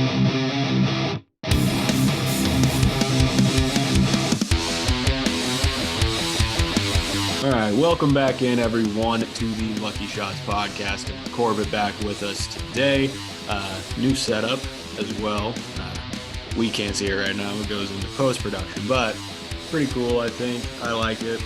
All right, welcome back in, everyone, to the Lucky Shots podcast. Corbet back with us today. New setup as well. We can't see it right now. It goes into post-production, but pretty cool, I think. I like it.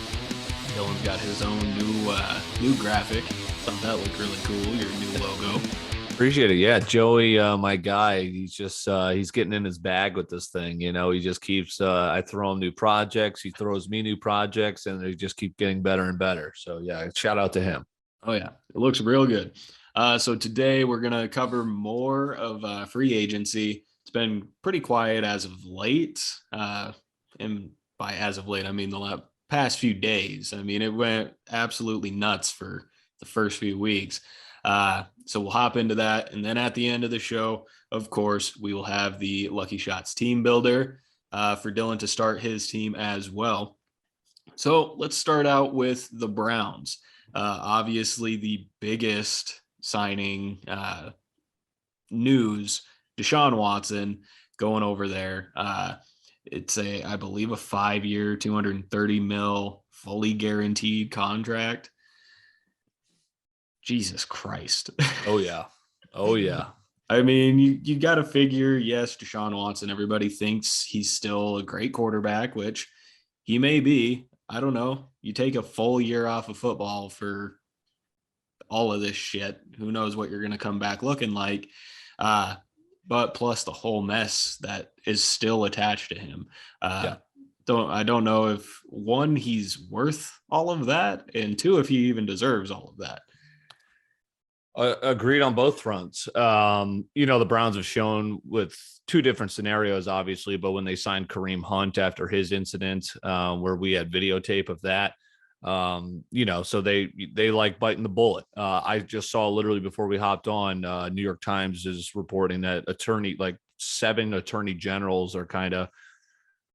Dylan's got his own new graphic. Thought that looked really cool, your new logo. Appreciate it. Yeah, Joey, my guy, he's just he's getting in his bag with this thing. You know, he just keeps I throw him new projects, he throws me new projects, and they just keep getting better and better. So yeah, shout out to him. Oh yeah, it looks real good. So today we're gonna cover more of free agency. It's been pretty quiet as of late, and by as of late I mean the past few days. I mean, it went absolutely nuts for the first few weeks. So we'll hop into that. And then at the end of the show, of course, we will have the Lucky Shots team builder for Dylan to start his team as well. So let's start out with the Browns. Obviously, the biggest signing news, Deshaun Watson going over there. It's I believe, a 5-year, $230 million, fully guaranteed contract. Jesus Christ. Oh yeah. Oh yeah. I mean, you got to figure, yes, Deshaun Watson, everybody thinks he's still a great quarterback, which he may be. I don't know. You take a full year off of football for all of this shit. Who knows what you're going to come back looking like. But plus the whole mess that is still attached to him. I don't know if, one, he's worth all of that, and two, if he even deserves all of that. Agreed on both fronts. The Browns have shown with two different scenarios, obviously, but when they signed Kareem Hunt after his incident, where we had videotape of that, so they like biting the bullet. I just saw literally before we hopped on, New York Times is reporting that 7 attorney generals are kind of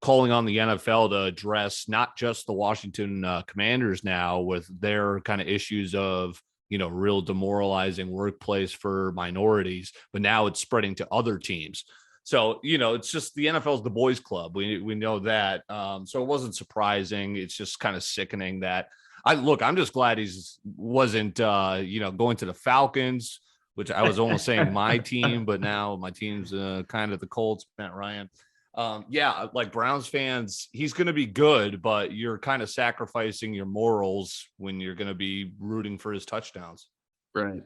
calling on the NFL to address not just the Washington Commanders now with their kind of issues of, real demoralizing workplace for minorities, but now it's spreading to other teams. So, it's just the NFL is the boys club. We know that. So it wasn't surprising. It's just kind of sickening that I'm just glad wasn't going to the Falcons, which I was almost saying my team, but now my team's kind of the Colts, Matt Ryan. Like Browns fans, he's going to be good, but you're kind of sacrificing your morals when you're going to be rooting for his touchdowns. Right.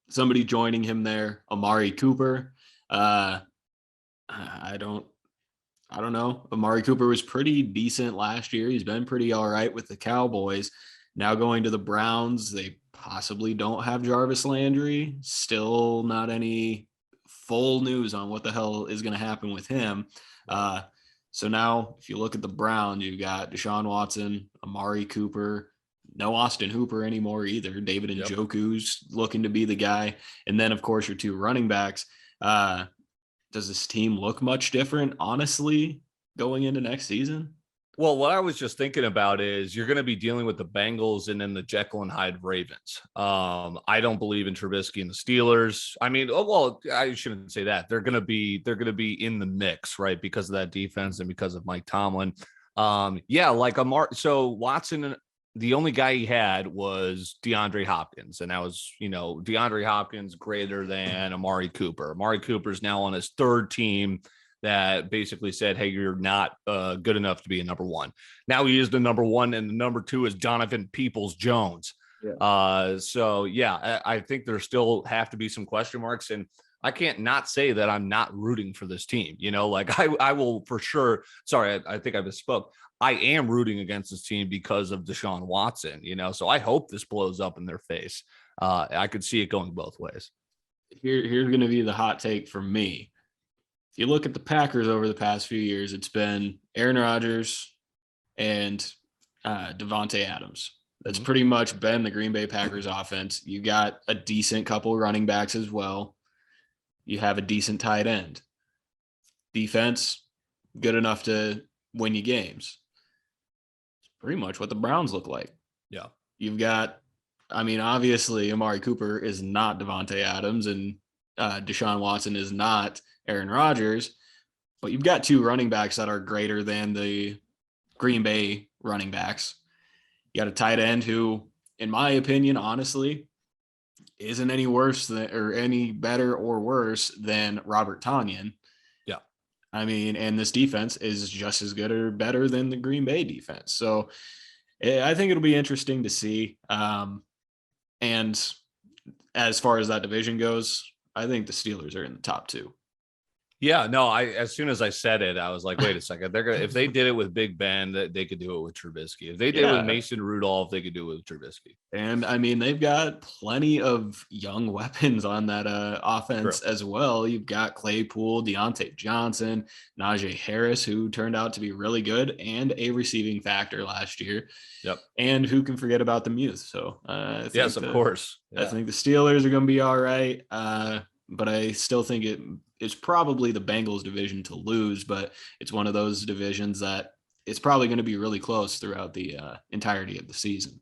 Somebody joining him there, Amari Cooper. I don't know. Amari Cooper was pretty decent last year. He's been pretty all right with the Cowboys. Now going to the Browns, they possibly don't have Jarvis Landry. Still not any full news on what the hell is going to happen with him. So now if you look at the Browns, you got Deshaun Watson, Amari Cooper, no Austin Hooper anymore either. David Njoku's looking to be the guy. And then, of course, your two running backs. Does this team look much different, honestly, going into next season? Well, what I was just thinking about is you're going to be dealing with the Bengals and then the Jekyll and Hyde Ravens. I don't believe in Trubisky and the Steelers. I mean, I shouldn't say that. They're going to be in the mix, right? Because of that defense and because of Mike Tomlin. So Watson, the only guy he had was DeAndre Hopkins, and that was, DeAndre Hopkins greater than Amari Cooper. Amari Cooper's now on his third team that basically said, hey, you're not good enough to be a number one. Now he is the number one, and the number two is Donovan Peoples-Jones. Yeah. I think there still have to be some question marks, and I can't not say that I'm not rooting for this team. I will for sure. Sorry, I think I misspoke. I am rooting against this team because of Deshaun Watson, so I hope this blows up in their face. I could see it going both ways. Here's going to be the hot take from me. If you look at the Packers over the past few years, it's been Aaron Rodgers and Devontae Adams. That's pretty much been the Green Bay Packers offense. You got a decent couple running backs as well. You have a decent tight end. Defense, good enough to win you games. It's pretty much what the Browns look like. Yeah. You've got, obviously Amari Cooper is not Devontae Adams, and Deshaun Watson is not Aaron Rodgers, but you've got two running backs that are greater than the Green Bay running backs. You got a tight end who, in my opinion, honestly, isn't any worse than, or any better or worse than Robert Tonyan. Yeah. I mean, and this defense is just as good or better than the Green Bay defense. So I think it'll be interesting to see. And as far as that division goes, I think the Steelers are in the top two. Yeah, no, as soon as I said it, I was like, wait a second. They're gonna if they did it with Big Ben, that they could do it with Trubisky. If they did it with Mason Rudolph, they could do it with Trubisky. And I mean, they've got plenty of young weapons on that offense as well. You've got Claypool, Deontay Johnson, Najee Harris, who turned out to be really good and a receiving factor last year. Yep. And who can forget about the Muth? So yes, of course. Yeah. I think the Steelers are going to be all right. But I still think it's probably the Bengals division to lose, but it's one of those divisions that it's probably going to be really close throughout the entirety of the season.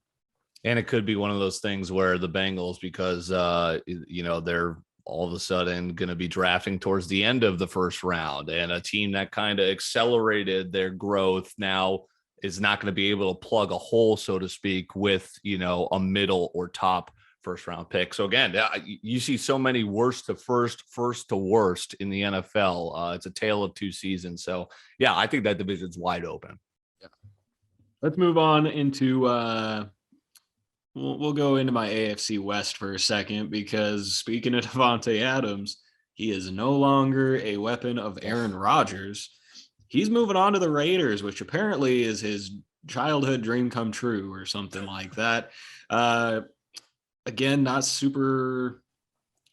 And it could be one of those things where the Bengals, because, they're all of a sudden going to be drafting towards the end of the first round, and a team that kind of accelerated their growth now is not going to be able to plug a hole, so to speak, with, a middle or top first round pick. So again, you see so many worst to first to worst in the NFL. It's a tale of two seasons. So yeah, I think that division's wide open. Yeah. Let's move on into we'll go into my AFC West for a second, because speaking of Davante Adams, he is no longer a weapon of Aaron Rodgers. He's moving on to the Raiders, which apparently is his childhood dream come true or something like that. Again, not super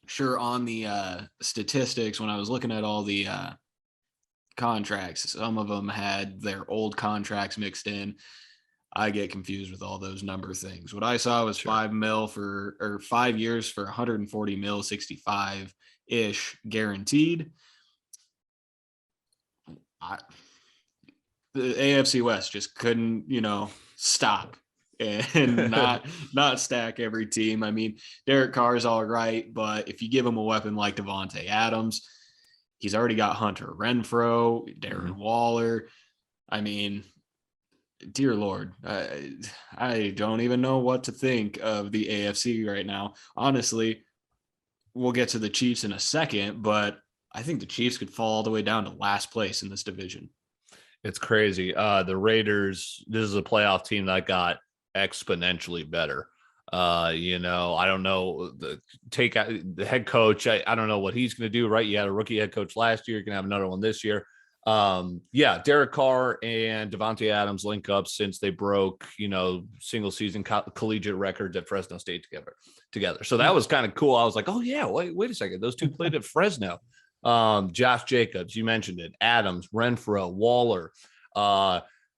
sure on the statistics when I was looking at all the contracts. Some of them had their old contracts mixed in. I get confused with all those number things. What I saw was 5 years for 140 mil, 65 ish guaranteed. The AFC West just couldn't, stop and not stack every team. I mean, Derek Carr is all right, but if you give him a weapon like Davante Adams, he's already got Hunter Renfrow, Darren Waller. I mean, dear Lord, I don't even know what to think of the AFC right now. Honestly, we'll get to the Chiefs in a second, but I think the Chiefs could fall all the way down to last place in this division. It's crazy. The Raiders, this is a playoff team that got exponentially better. I don't know, the head coach. I don't know what he's going to do, right? You had a rookie head coach last year. You're going to have another one this year. Derek Carr and Davante Adams link up since they broke, single season collegiate records at Fresno State together. So that was kind of cool. I was like, oh yeah, wait a second. Those two played at Fresno. Josh Jacobs, you mentioned it, Adams, Renfrow, Waller,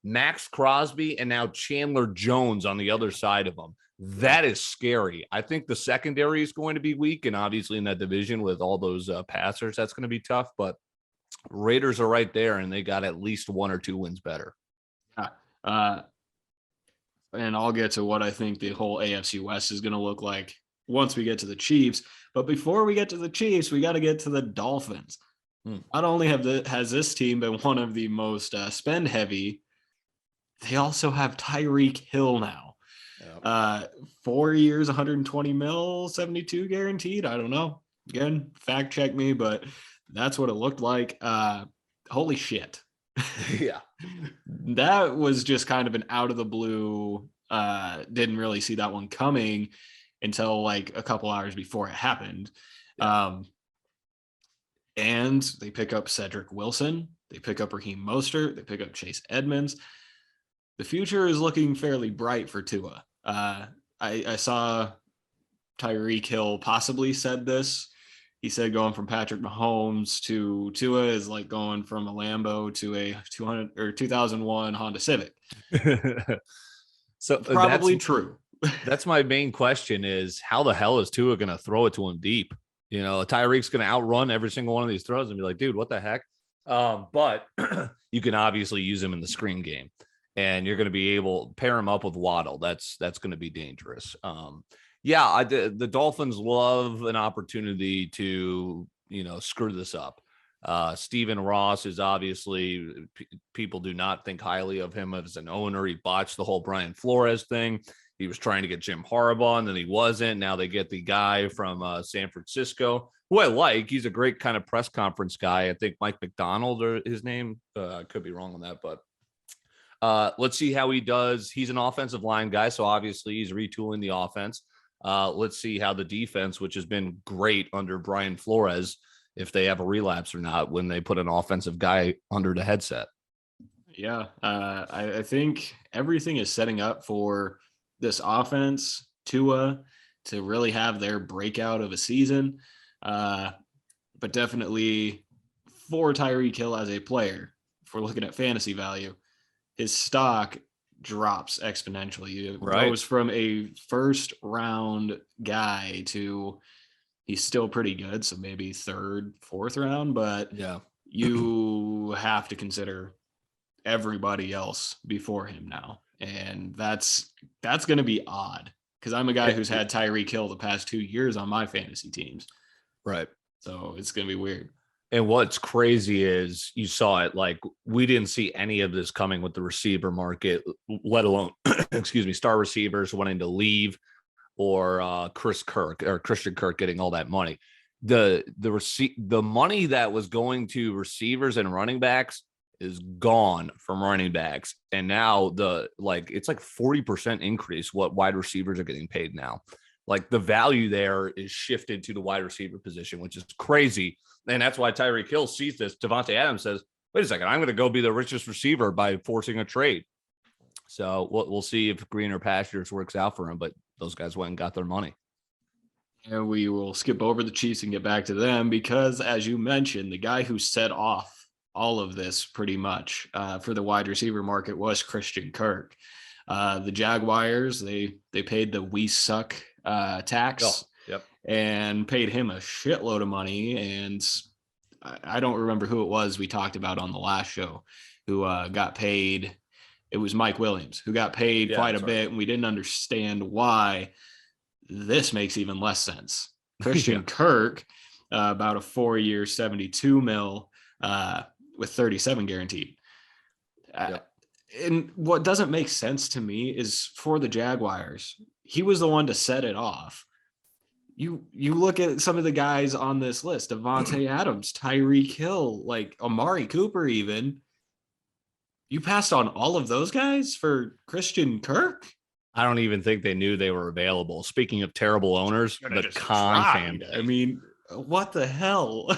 Max Crosby, and now Chandler Jones on the other side of them. That is scary. I think the secondary is going to be weak, and obviously in that division with all those passers, that's going to be tough, but Raiders are right there, and they got at least 1 or 2 wins better. And I'll get to what I think the whole AFC West is going to look like once we get to the Chiefs. But before we get to the Chiefs, we got to get to the Dolphins. Not only has this team been one of the most spend heavy, they also have Tyreek Hill now. Yep. 4 years, 120 mil, 72 guaranteed. I don't know. Again, fact check me, but that's what it looked like. Holy shit. Yeah. That was just kind of an out of the blue. Didn't really see that one coming until like a couple hours before it happened. Yeah. And they pick up Cedric Wilson. They pick up Raheem Mostert. They pick up Chase Edmonds. The future is looking fairly bright for Tua. I saw Tyreek Hill possibly said this. He said going from Patrick Mahomes to Tua is like going from a Lambo to a 2001 Honda Civic. So probably true. That's my main question is how the hell is Tua going to throw it to him deep? Tyreek's going to outrun every single one of these throws and be like, dude, what the heck? But you can obviously use him in the screen game, and you're going to be able to pair him up with Waddle. That's going to be dangerous. Yeah, the Dolphins love an opportunity to, screw this up. Stephen Ross is obviously, people do not think highly of him as an owner. He botched the whole Brian Flores thing. He was trying to get Jim Harbaugh, and then he wasn't. Now they get the guy from San Francisco, who I like. He's a great kind of press conference guy. I think Mike McDonald, or his name. I could be wrong on that, but let's see how he does. He's an offensive line guy, so obviously he's retooling the offense. Let's see how the defense, which has been great under Brian Flores, if they have a relapse or not when they put an offensive guy under the headset. Yeah, I think everything is setting up for this offense, Tua, to really have their breakout of a season. But definitely for Tyreek Hill as a player, if we're looking at fantasy value, his stock drops exponentially. It goes from a first round guy to he's still pretty good. So maybe third, fourth round, but yeah, you have to consider everybody else before him now. And that's going to be odd because I'm a guy who's had Tyreek Hill the past 2 years on my fantasy teams. Right. So it's going to be weird. And what's crazy is you saw it, like we didn't see any of this coming with the receiver market, let alone, star receivers wanting to leave or Christian Kirk getting all that money. The money that was going to receivers and running backs is gone from running backs. And now it's like 40% increase what wide receivers are getting paid now. Like the value there is shifted to the wide receiver position, which is crazy. And that's why Tyreek Hill sees this. Devontae Adams says, wait a second, I'm going to go be the richest receiver by forcing a trade. So we'll see if greener pastures works out for him, but those guys went and got their money. And we will skip over the Chiefs and get back to them because, as you mentioned, the guy who set off all of this pretty much for the wide receiver market was Christian Kirk. The Jaguars, they paid the "we suck" tax and paid him a shitload of money. And I don't remember who it was we talked about on the last show who got paid. It was Mike Williams who got paid quite a bit, and we didn't understand why. This makes even less sense. Christian Kirk, about a 4-year, $72 million with 37 guaranteed. And what doesn't make sense to me is for the Jaguars, he was the one to set it off. You look at some of the guys on this list: Devontae Adams, Tyreek Hill, like Amari Cooper, even. You passed on all of those guys for Christian Kirk? I don't even think they knew they were available. Speaking of terrible owners, the Khan family. I mean, what the hell?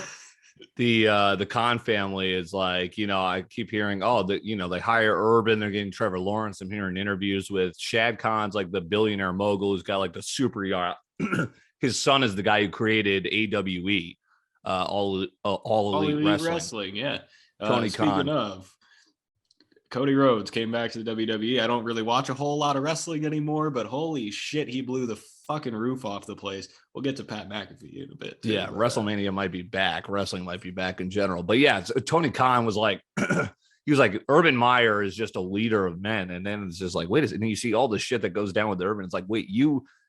The Khan family is like, I keep hearing, they hire Urban, they're getting Trevor Lawrence. I'm hearing interviews with Shad Khan's, like the billionaire mogul who's got like the super yacht. His son is the guy who created AWE, all elite wrestling. Yeah. Tony Speaking Khan. of, Cody Rhodes came back to the WWE. I don't really watch a whole lot of wrestling anymore, but holy shit, he blew the fucking roof off the place. We'll get to Pat McAfee in a bit. Yeah, WrestleMania might be back. Wrestling might be back in general. But yeah, Tony Khan was like, he was like, Urban Meyer is just a leader of men. And then it's just like, wait a second. And you see all the shit that goes down with Urban. It's like, wait,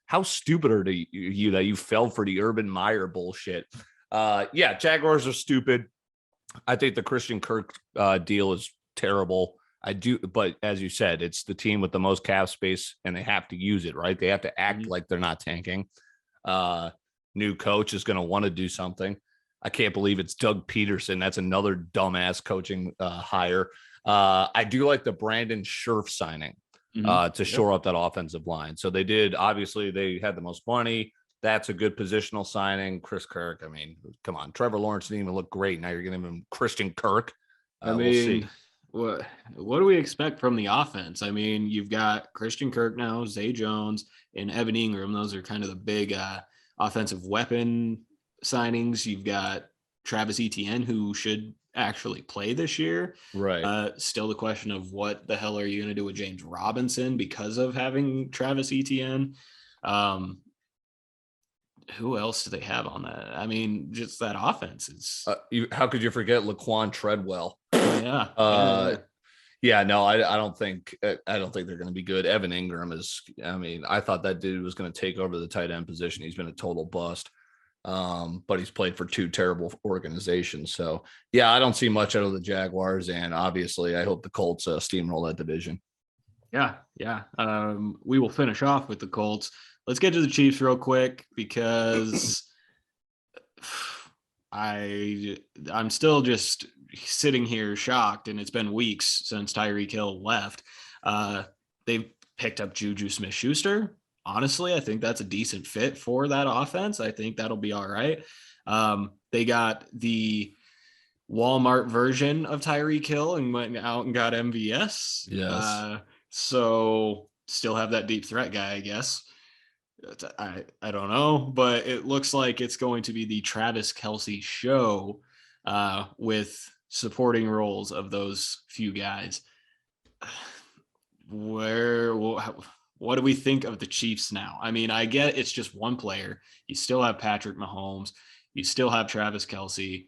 how stupid are you that you fell for the Urban Meyer bullshit? Yeah, Jaguars are stupid. I think the Christian Kirk deal is terrible. I do, but as you said, it's the team with the most cap space, and they have to use it, right? They have to act like they're not tanking. New coach is going to want to do something. I can't believe it's Doug Peterson. That's another dumbass coaching hire. I do like the Brandon Scherf signing to shore up that offensive line. So they did. Obviously, they had the most money. That's a good positional signing. Chris Kirk. I mean, come on. Trevor Lawrence didn't even look great. Now you're giving him Christian Kirk. We'll see. What do we expect from the offense? I mean, you've got Christian Kirk now, Zay Jones, and Evan Ingram. Those are kind of the big offensive weapon signings. You've got Travis Etienne, who should actually play this year. Right. Still the question of what the hell are you going to do with James Robinson because of having Travis Etienne? Who else do they have on that? I mean, just that offense is. How could you forget Laquan Treadwell? Yeah. Yeah, no, I don't think they're going to be good. Evan Ingram is. I mean, I thought that dude was going to take over the tight end position. He's been a total bust. But he's played for two terrible organizations. So yeah, I don't see much out of the Jaguars, and obviously, I hope the Colts steamroll that division. Yeah, yeah. We will finish off with the Colts. Let's get to the Chiefs real quick because I'm still just sitting here shocked, and it's been weeks since Tyreek Hill left. They've picked up Juju Smith-Schuster. Honestly, I think that's a decent fit for that offense. I think that'll be all right. They got the Walmart version of Tyreek Hill and went out and got MVS. Yes. So still have that deep threat guy, I guess. I don't know, but it looks like it's going to be the Travis Kelce show with supporting roles of those few guys. What do we think of the Chiefs now? I mean, I get it's just one player. You still have Patrick Mahomes. You still have Travis Kelce.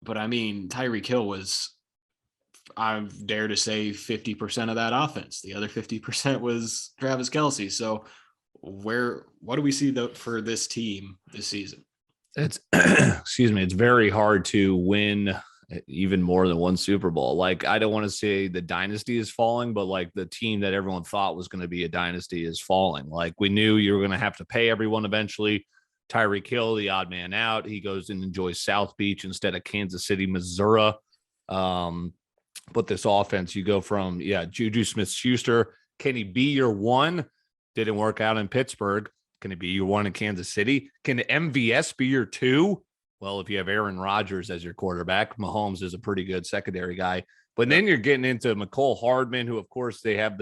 But I mean, Tyreek Hill was, I dare to say, 50% of that offense. The other 50% was Travis Kelce. So what do we see for this team this season? It's excuse me, it's very hard to win even more than one Super Bowl. Like, I don't want to say the dynasty is falling, but like the team that everyone thought was going to be a dynasty is falling. Like, we knew you were going to have to pay everyone eventually. Tyreek Hill, the odd man out, he goes and enjoys South Beach instead of Kansas City, Missouri. But this offense, you go from, Juju Smith-Schuster. Can he be your one? Didn't work out in Pittsburgh. Can he be your one in Kansas City? Can MVS be your two? Well, if you have Aaron Rodgers as your quarterback, Mahomes is a pretty good secondary guy. But then you're getting into McCole Hardman, who, of course, they have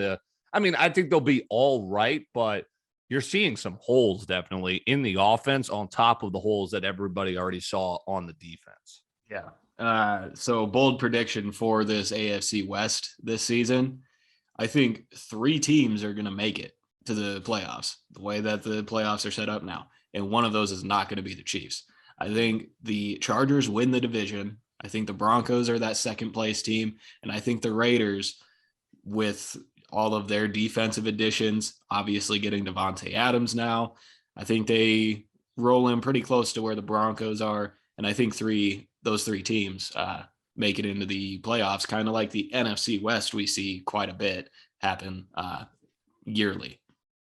I think they'll be all right, but you're seeing some holes definitely in the offense on top of the holes that everybody already saw on the defense. Yeah. So bold prediction for this AFC West this season. I think 3 teams are going to make it to the playoffs, the way that the playoffs are set up now. And one of those is not going to be the Chiefs. I think the Chargers win the division. I think the Broncos are that second place team. And I think the Raiders, with all of their defensive additions, obviously getting Devontae Adams now, I think they roll in pretty close to where the Broncos are. And I think those three teams make it into the playoffs, kind of like the NFC West we see quite a bit happen yearly.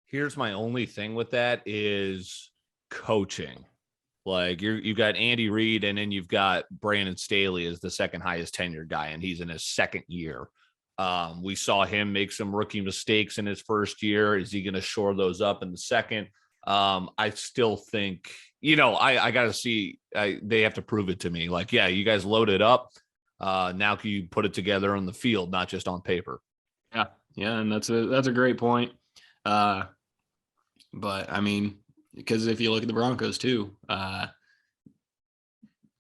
Here's my only thing with that is coaching. Like, you've got Andy Reid, and then you've got Brandon Staley as the second highest tenured guy, and he's in his second year. We saw him make some rookie mistakes in his first year. Is he going to shore those up in the second? I still think, I got to see. They have to prove it to me. Like, yeah, you guys loaded up. Now can you put it together on the field, not just on paper? Yeah, and that's a great point. But I mean, because if you look at the Broncos too,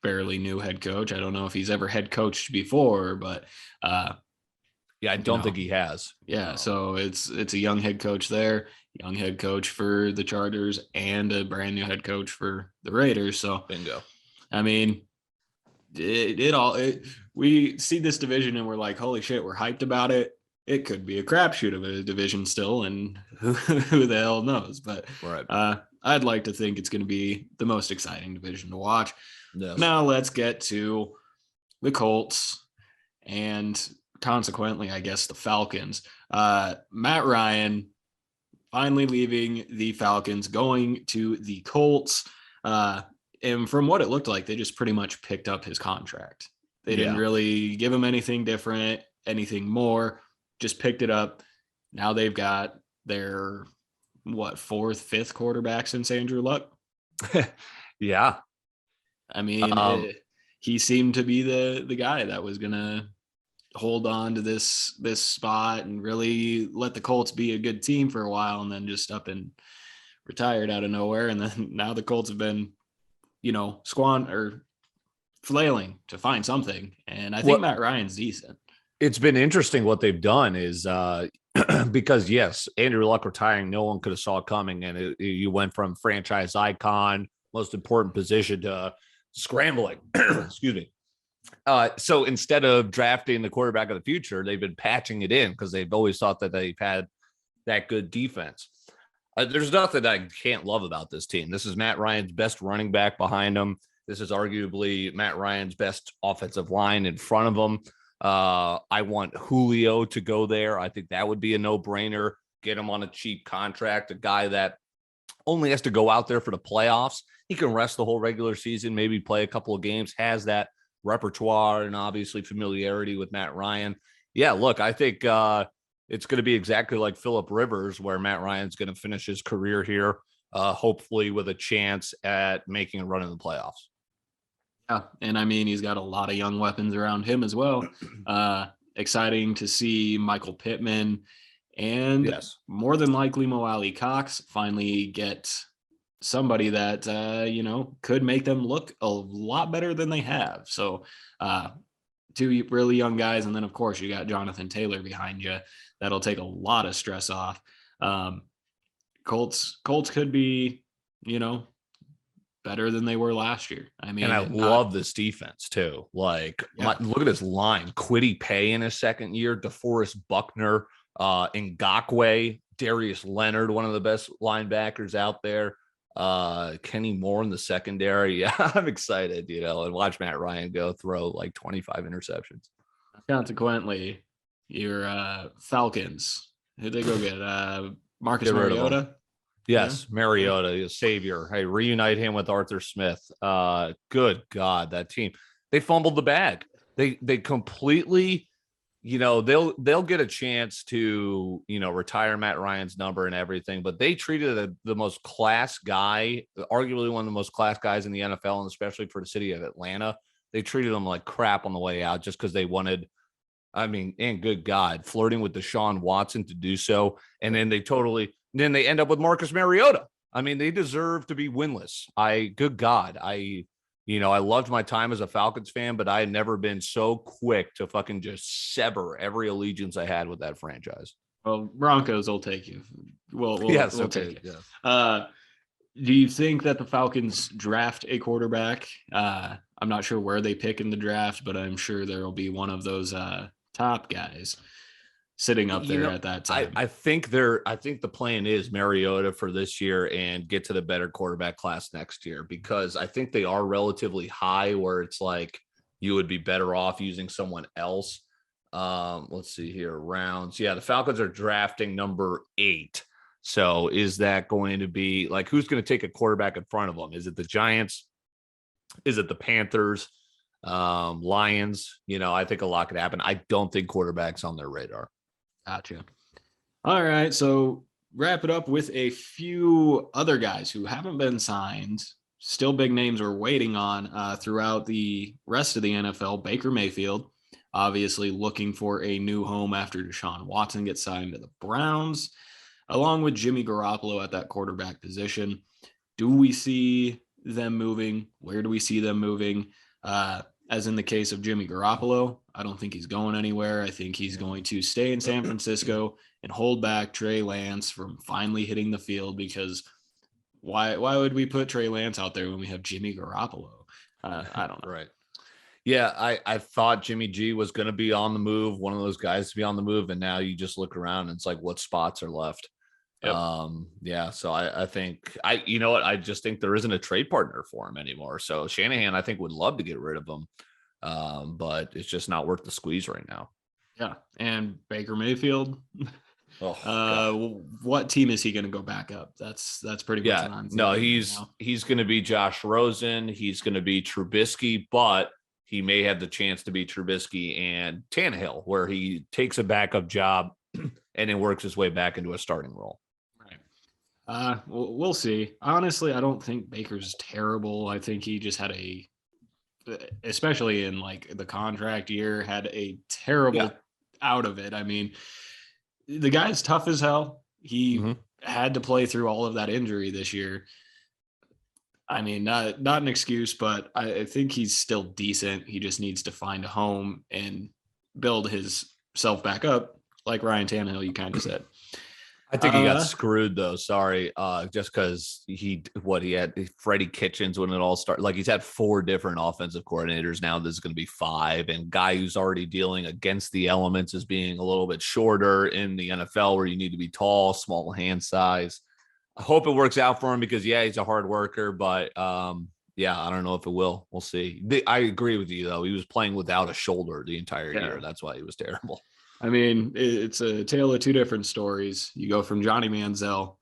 fairly new head coach. I don't know if he's ever head coached before, but I don't think he has. Yeah, so it's a young head coach there, young head coach for the Chargers, and a brand new head coach for the Raiders. So bingo. I mean, we see this division and we're like, holy shit, we're hyped about it. It could be a crapshoot of a division still, and who the hell knows? But right. I'd like to think it's going to be the most exciting division to watch. Yes. Now let's get to the Colts and consequently, I guess, the Falcons. Matt Ryan finally leaving the Falcons, going to the Colts. And from what it looked like, they just pretty much picked up his contract. They didn't really give him anything different, anything more. Just picked it up. Now they've got their fourth, fifth quarterback since Andrew Luck. Yeah. I mean, he seemed to be the guy that was gonna hold on to this spot and really let the Colts be a good team for a while, and then just up and retired out of nowhere. And then now the Colts have been, flailing to find something. And I think Matt Ryan's decent. It's been interesting what they've done is because, yes, Andrew Luck retiring, no one could have saw it coming. And you went from franchise icon, most important position, to scrambling, excuse me, So instead of drafting the quarterback of the future, they've been patching it in because they've always thought that they've had that good defense. There's nothing I can't love about this team. This is Matt Ryan's best running back behind him. This is arguably Matt Ryan's best offensive line in front of him. I want Julio to go there. I think that would be a no-brainer. Get him on a cheap contract, a guy that only has to go out there for the playoffs. He can rest the whole regular season, maybe play a couple of games, has that repertoire and obviously familiarity with Matt Ryan. Yeah, look, I think it's going to be exactly like Phillip Rivers, where Matt Ryan's going to finish his career here, hopefully with a chance at making a run in the playoffs. Yeah, and I mean, he's got a lot of young weapons around him as well. Exciting to see Michael Pittman and more than likely Mo Alley Cox finally get somebody that, could make them look a lot better than they have. So two really young guys. And then, of course, you got Jonathan Taylor behind you. That'll take a lot of stress off. Colts could be, better than they were last year. I mean, and I love this defense too. Like, look at his line: Kwity Paye in his second year, DeForest Buckner, Ngakoue, Darius Leonard, one of the best linebackers out there. Kenny Moore in the secondary. Yeah, I'm excited, and watch Matt Ryan go throw like 25 interceptions. Consequently, your Falcons, who'd they go get? Marcus Mariota. Yes, Mariota, a savior. Hey, reunite him with Arthur Smith. Good God, that team. They fumbled the bag. They completely, they'll get a chance to, retire Matt Ryan's number and everything, but they treated the most class guy, arguably one of the most class guys in the NFL, and especially for the city of Atlanta. They treated him like crap on the way out just because they wanted, and good God, flirting with Deshaun Watson to do so. And then then they end up with Marcus Mariota. I mean, they deserve to be winless. Good God. I loved my time as a Falcons fan, but I had never been so quick to fucking just sever every allegiance I had with that franchise. Well, Broncos will take you. We'll take you. Yeah. Do you think that the Falcons draft a quarterback? I'm not sure where they pick in the draft, but I'm sure there will be one of those top guys sitting up there at that time. I think the plan is Mariota for this year and get to the better quarterback class next year, because I think they are relatively high where it's like you would be better off using someone else. Let's see here. Rounds. Yeah, the Falcons are drafting number 8. So is that going to be like, who's going to take a quarterback in front of them? Is it the Giants? Is it the Panthers? Lions? I think a lot could happen. I don't think quarterback's on their radar. Gotcha. All right. So wrap it up with a few other guys who haven't been signed. Still big names we're waiting on throughout the rest of the NFL. Baker Mayfield, obviously looking for a new home after Deshaun Watson gets signed to the Browns, along with Jimmy Garoppolo at that quarterback position. Do we see them moving? Where do we see them moving? As in the case of Jimmy Garoppolo, I don't think he's going anywhere. I think he's going to stay in San Francisco and hold back Trey Lance from finally hitting the field, because why would we put Trey Lance out there when we have Jimmy Garoppolo? I don't know. Right. Yeah, I thought Jimmy G was going to be on the move, one of those guys to be on the move, and now you just look around and it's like, what spots are left? Yep. So I think I just think there isn't a trade partner for him anymore. So Shanahan, I think, would love to get rid of him, but it's just not worth the squeeze right now. Yeah, and Baker Mayfield. What team is he going to go back up? That's pretty much on. No, he's going to be Josh Rosen. He's going to be Trubisky, but he may have the chance to be Trubisky and Tannehill, where he takes a backup job and then works his way back into a starting role. We'll see. Honestly, I don't think Baker's terrible. I think he just had especially in like the contract year, had a terrible out of it. I mean, the guy's tough as hell. He had to play through all of that injury this year. I mean, not an excuse, but I think he's still decent. He just needs to find a home and build his self back up, like Ryan Tannehill, you kind of said. I think he got screwed though. Sorry, just because he had Freddie Kitchens when it all started. Like he's had 4 different offensive coordinators now. This is going to be 5, and guy who's already dealing against the elements as being a little bit shorter in the NFL, where you need to be tall, small hand size. I hope it works out for him because he's a hard worker, but yeah, I don't know if it will. We'll see. I agree with you though. He was playing without a shoulder the entire year. That's why he was terrible. I mean, it's a tale of 2 different stories. You go from Johnny Manziel,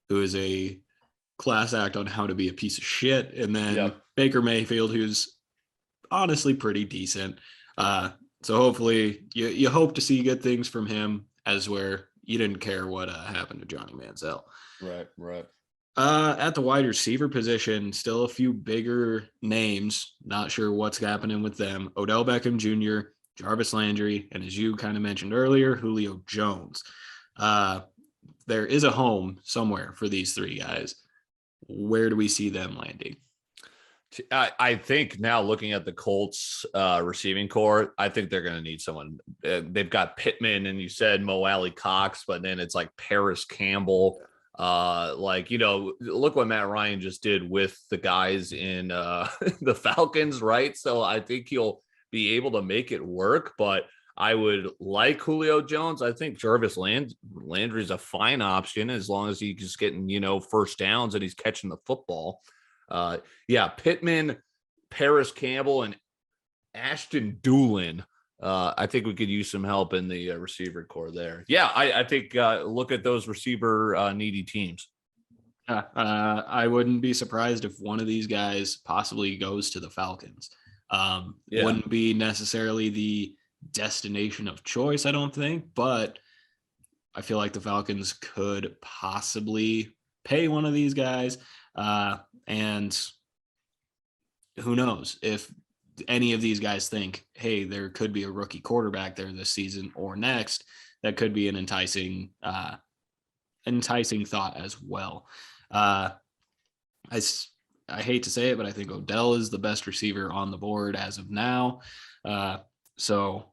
who is a class act on how to be a piece of shit, and then Baker Mayfield, who's honestly pretty decent. So hopefully you hope to see good things from him, as where you didn't care what happened to Johnny Manziel. Right. At the wide receiver position, still a few bigger names. Not sure what's happening with them. Odell Beckham Jr., Jarvis Landry, and as you kind of mentioned earlier, Julio Jones. There is a home somewhere for these 3 guys. Where do we see them landing? I think now looking at the Colts receiving core, I think they're going to need someone. They've got Pittman, and you said Mo Alley Cox, but then it's like Paris Campbell. Look what Matt Ryan just did with the guys in the Falcons, right? So I think he'll be able to make it work, but I would like Julio Jones. I think Jarvis Landry's a fine option as long as he's getting, first downs and he's catching the football. Pittman, Paris Campbell, and Ashton Doolin. I think we could use some help in the receiver core there. I think look at those receiver needy teams. I wouldn't be surprised if one of these guys possibly goes to the Falcons. Wouldn't be necessarily the destination of choice, I don't think, but I feel like the Falcons could possibly pay one of these guys. And who knows if any of these guys think, hey, there could be a rookie quarterback there this season or next. That could be an enticing thought as well. I hate to say it, but I think Odell is the best receiver on the board as of now. So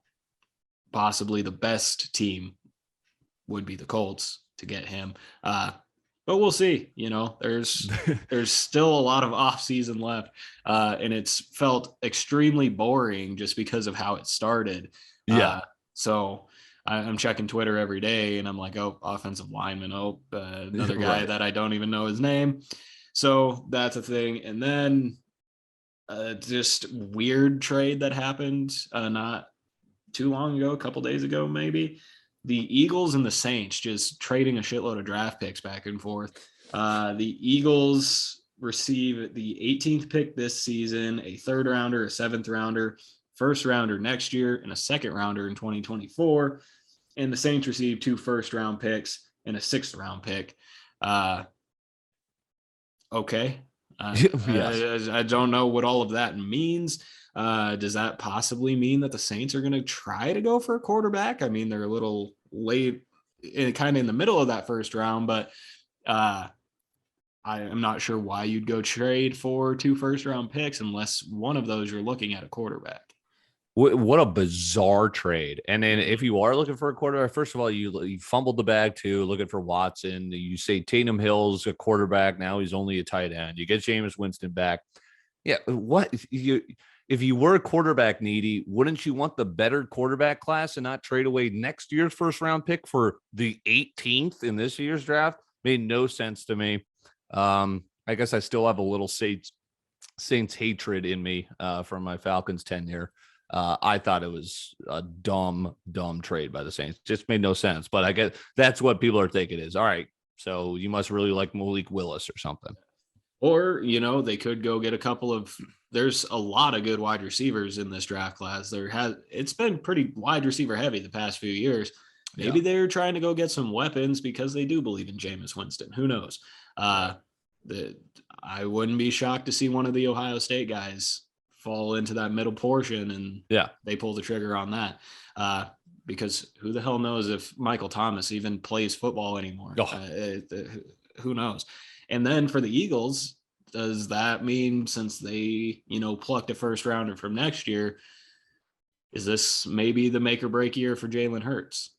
possibly the best team would be the Colts to get him. But we'll see. There's still a lot of off season left, and it's felt extremely boring just because of how it started. So I'm checking Twitter every day, and I'm like, oh, offensive lineman. Oh, another guy that I don't even know his name. So that's a thing. And then just weird trade that happened not too long ago, a couple days ago, maybe. The Eagles and the Saints just trading a shitload of draft picks back and forth. The Eagles receive the 18th pick this season, a 3rd rounder, a 7th rounder, 1st rounder next year, and a 2nd rounder in 2024. And the Saints receive 2 first-round picks and a 6th round pick. Okay. Yes. I don't know what all of that means. Does that possibly mean that the Saints are going to try to go for a quarterback? I mean, they're a little late, kind of in the middle of that 1st round, but I am not sure why you'd go trade for 2 first-round picks unless one of those you're looking at a quarterback. What a bizarre trade. And then if you are looking for a quarterback, first of all, you fumbled the bag too, looking for Watson. You say Tatum Hill's a quarterback. Now he's only a tight end. You get Jameis Winston back. Yeah. If you were quarterback needy, wouldn't you want the better quarterback class and not trade away next year's 1st round pick for the 18th in this year's draft? Made no sense to me. I guess I still have a little Saints hatred in me from my Falcons tenure. I thought it was a dumb trade by the Saints. Just made no sense. But I guess that's what people are thinking is, all right, so you must really like Malik Willis or something. Or, they could go get a couple of – there's a lot of good wide receivers in this draft class. It's been pretty wide receiver heavy the past few years. Maybe they're trying to go get some weapons because they do believe in Jameis Winston. Who knows? I wouldn't be shocked to see one of the Ohio State guys fall into that middle portion and they pull the trigger on that. Because who the hell knows if Michael Thomas even plays football anymore? Who knows? And then for the Eagles, does that mean since they, plucked a 1st rounder from next year, is this maybe the make or break year for Jalen Hurts?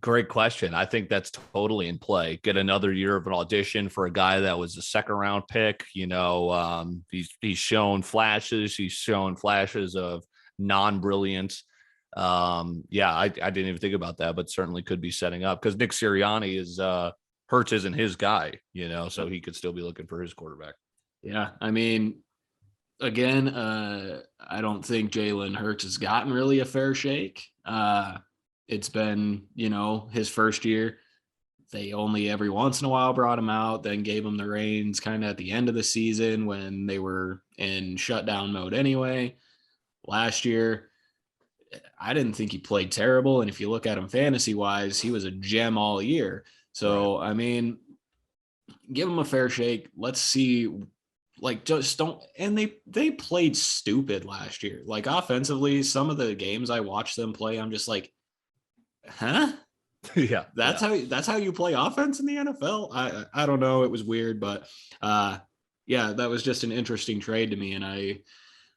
Great question. I think that's totally in play. Get another year of an audition for a guy that was a second round pick. He's shown flashes. He's shown flashes of non-brilliance. I didn't even think about that, but certainly could be setting up because Nick Sirianni is Hurts isn't his guy, so he could still be looking for his quarterback. Yeah, I mean, again, I don't think Jalen Hurts has gotten really a fair shake. It's been, his first year. They only every once in a while brought him out, then gave him the reins kind of at the end of the season when they were in shutdown mode anyway. Last year, I didn't think he played terrible. And if you look at him fantasy wise, he was a gem all year. So, right. I mean, give him a fair shake. Let's see. Like, just don't. And they played stupid last year. Like, offensively, some of the games I watched them play, I'm just like, huh? Yeah. That's how you play offense in the NFL. I don't know. It was weird, but that was just an interesting trade to me. And I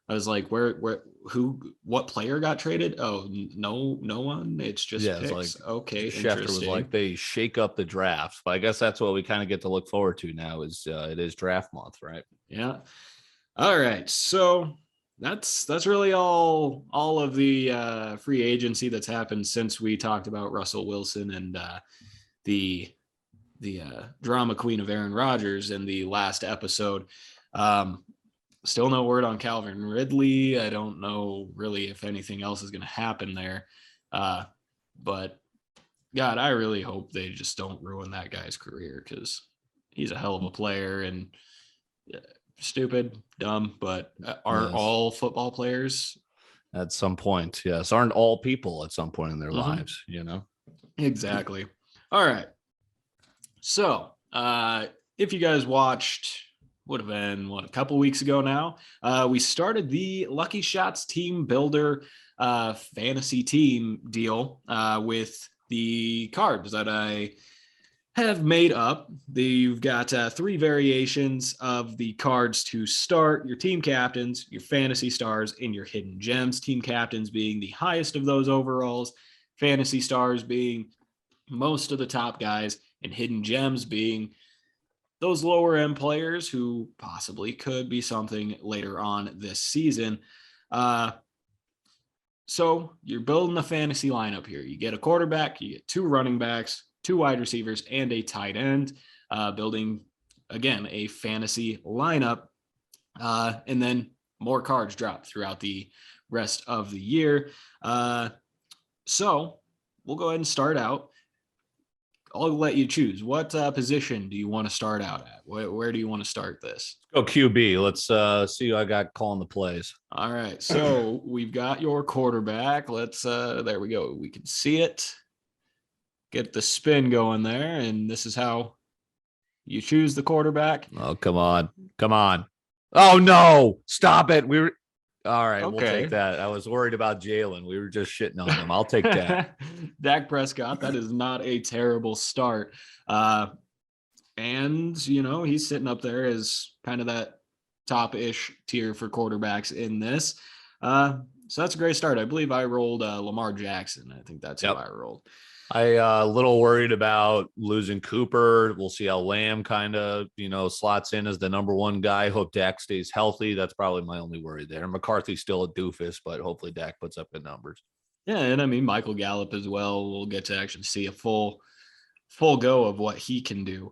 was like, what player got traded? Oh, no one. It's just picks. It's like, okay. Schefter was like, they shake up the drafts, but I guess that's what we kind of get to look forward to now is it is draft month, right? Yeah. All right. So that's really all of the free agency that's happened since we talked about Russell Wilson and the drama queen of Aaron Rodgers in the last episode. Still no word on Calvin Ridley. I don't know really if anything else is going to happen there. But God, I really hope they just don't ruin that guy's career because he's a hell of a player and stupid, dumb, but aren't all football players at some point? Yes. Aren't all people at some point in their lives, Exactly. All right. So if you guys watched, would have been a couple weeks ago now, we started the Lucky Shots Team Builder fantasy team deal with the cards that I have made up. You've got 3 variations of the cards to start: your team captains, your fantasy stars, and your hidden gems. Team captains being the highest of those overalls, fantasy stars being most of the top guys, and hidden gems being those lower end players who possibly could be something later on this season. So you're building a fantasy lineup here. You get a quarterback, you get 2 running backs, 2 wide receivers, and a tight end, building, again, a fantasy lineup. And then more cards drop throughout the rest of the year. So we'll go ahead and start out. I'll let you choose. What position do you want to start out at? Where do you want to start this? Go QB. Let's see who I got calling the plays. All right. So we've got your quarterback. There we go. We can see it. Get the spin going there. And this is how you choose the quarterback. Oh, come on. Oh, no. Stop it. All right, okay. We'll take that. I was worried about Jalen. We were just shitting on him. I'll take that. Dak Prescott, that is not a terrible start. And, he's sitting up there as kind of that top-ish tier for quarterbacks in this. So that's a great start. I believe I rolled Lamar Jackson. I think that's who I rolled. A little worried about losing Cooper. We'll see how Lamb kind of, slots in as the number 1 guy. Hope Dak stays healthy. That's probably my only worry there. McCarthy's still a doofus, but hopefully Dak puts up good numbers. Yeah, and I mean, Michael Gallup as well. We'll get to actually see a full go of what he can do.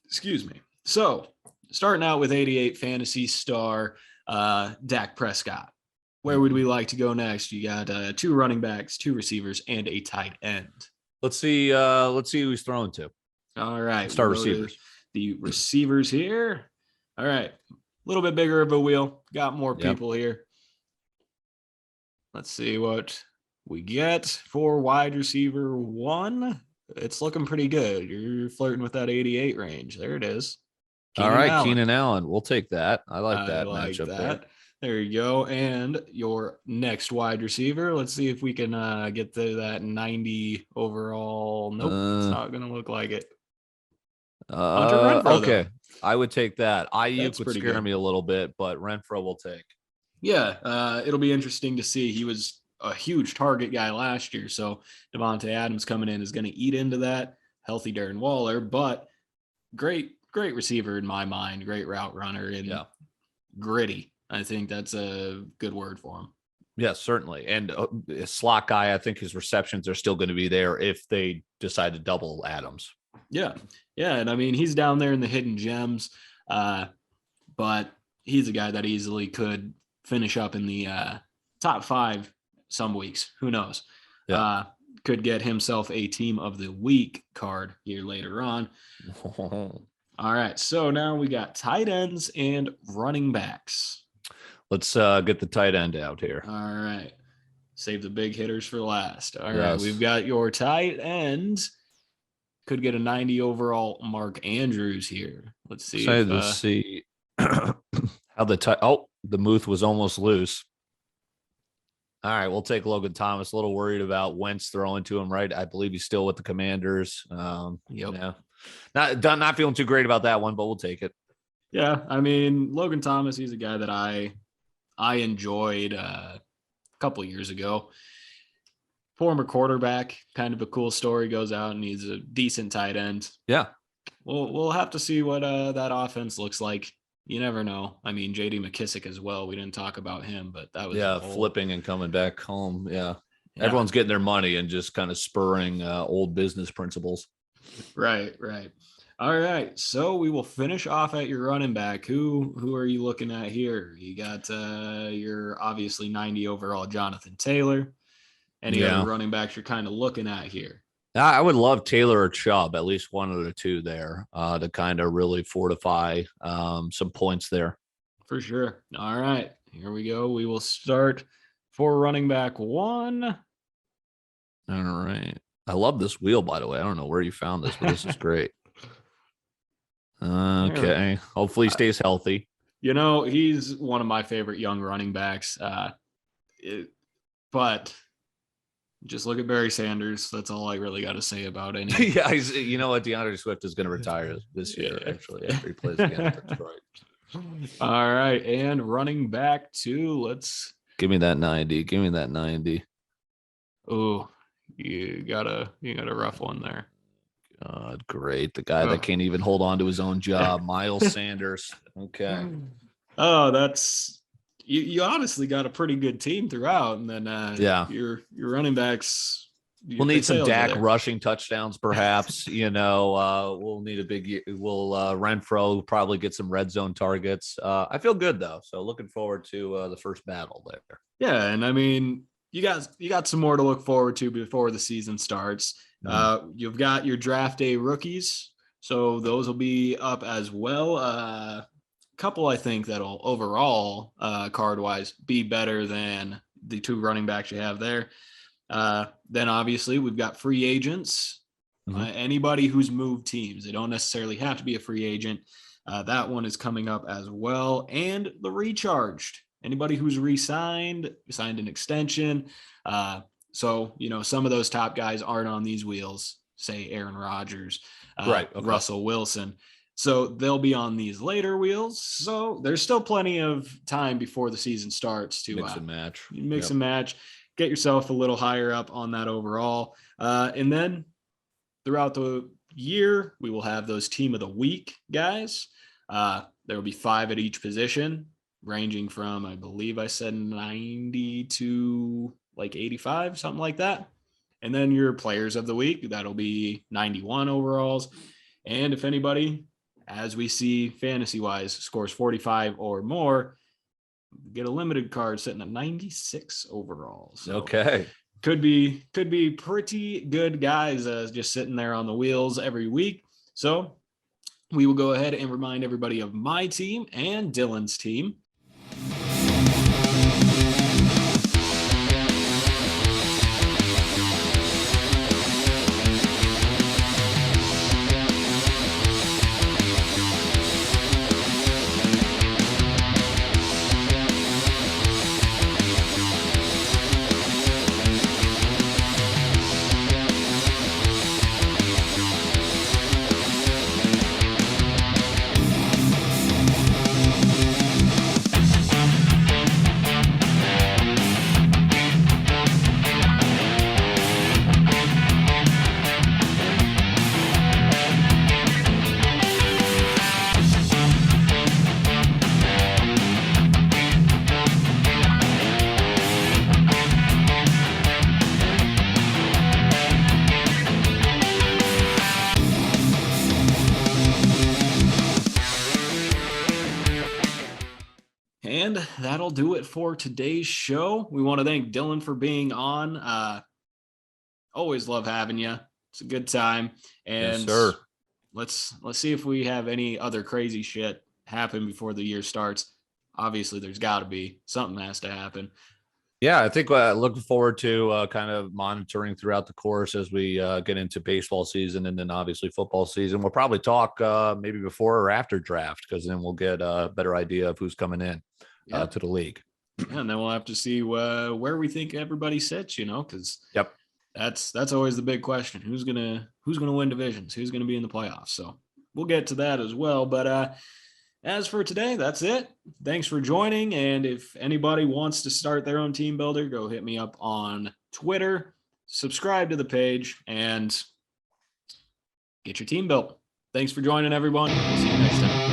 Excuse me. So starting out with 88 fantasy star Dak Prescott. Where would we like to go next? You got 2 running backs, 2 receivers, and a tight end. Let's see who he's throwing to. All right. Start receivers. The receivers here. All right. A little bit bigger of a wheel. Got more people here. Let's see what we get for wide receiver 1. It's looking pretty good. You're flirting with that 88 range. There it is. All right, Keenan Allen. We'll take that. I like that matchup there. There you go. And your next wide receiver. Let's see if we can get to that 90 overall. Nope, it's not going to look like it. Hunter Renfrow, okay. Though. I would take that. Ayuk would scare me a little bit, but Renfrow will take. Yeah, it'll be interesting to see. He was a huge target guy last year. So Devontae Adams coming in is going to eat into that. Healthy Darren Waller, but great receiver in my mind. Great route runner and gritty. I think that's a good word for him. Yes, certainly. And a slot guy, I think his receptions are still going to be there if they decide to double Adams. Yeah. And I mean, he's down there in the hidden gems, but he's a guy that easily could finish up in the top 5 some weeks. Who knows? Yeah. Could get himself a team of the week card here later on. All right. So now we got tight ends and running backs. Let's get the tight end out here. All right. Save the big hitters for last. All right. We've got your tight end. Could get a 90 overall Mark Andrews here. Let's see. Let's see how the Muth was almost loose. All right, we'll take Logan Thomas. A little worried about Wentz throwing to him, right? I believe he's still with the Commanders. Yeah, not feeling too great about that one, but we'll take it. Yeah, I mean, Logan Thomas, he's a guy that I enjoyed a couple years ago. Former quarterback, kind of a cool story, goes out and he's a decent tight end. Yeah. We'll have to see what that offense looks like. You never know. I mean, J.D. McKissick as well. We didn't talk about him, but that was flipping and coming back home. Yeah. Everyone's getting their money and just kind of spurring old business principles. Right. All right. So we will finish off at your running back. Who are you looking at here? You got your obviously 90 overall Jonathan Taylor. Any other running backs you're kind of looking at here? I would love Taylor or Chubb, at least one of the two there, to kind of really fortify some points there. For sure. All right, here we go. We will start for running back 1. All right. I love this wheel, by the way. I don't know where you found this, but this is great. Okay. Yeah. Hopefully he stays healthy. You know, he's one of my favorite young running backs. But just look at Barry Sanders. That's all I really got to say about it. Yeah, you know what? DeAndre Swift is going to retire this year, actually, after he plays against Detroit. All right, and running back 2. Let's give me that 90. Give me that 90. Oh, you got a rough one there. God, great. The guy that can't even hold on to his own job, Miles Sanders. Okay. Oh, that's. You honestly got a pretty good team throughout, and then your running backs. We'll need some Dak rushing touchdowns, perhaps. We'll need a big. Renfro probably get some red zone targets. I feel good though, so looking forward to the first battle there. Yeah, and I mean, you got some more to look forward to before the season starts. You've got your draft day rookies, so those will be up as well. Couple I think that'll overall card wise be better than the 2 running backs you have there. Then obviously we've got free agents. Anybody who's moved teams, they don't necessarily have to be a free agent. That one is coming up as well. And the recharged, anybody who's signed an extension. So some of those top guys aren't on these wheels, say Aaron Rodgers, Russell Wilson. So they'll be on these later wheels. So there's still plenty of time before the season starts to mix and match. And match, get yourself a little higher up on that overall. And then throughout the year, we will have those team of the week guys. There will be 5 at each position, ranging from, I believe I said 90 to like 85, something like that. And then your players of the week, that'll be 91 overalls. And if anybody, as we see fantasy-wise, scores 45 or more, get a limited card sitting at 96 overall. So okay. Could be pretty good guys just sitting there on the wheels every week. So we will go ahead and remind everybody of my team and Dylan's team. And that'll do it for today's show. We want to thank Dylan for being on. Always love having you. It's a good time. And Yes, sir. let's see if we have any other crazy shit happen before the year starts. Obviously, there's got to be something has to happen. Yeah, I think looking forward to kind of monitoring throughout the course as we get into baseball season and then obviously football season. We'll probably talk maybe before or after draft because then we'll get a better idea of who's coming in to the league. Yeah, and then we'll have to see where we think everybody sits, because yep, that's always the big question. Who's gonna win divisions? Who's gonna be in the playoffs? So we'll get to that as well. But as for today, that's it. Thanks for joining. And if anybody wants to start their own team builder, go hit me up on Twitter, subscribe to the page, and get your team built. Thanks for joining, everyone. We'll see you next time.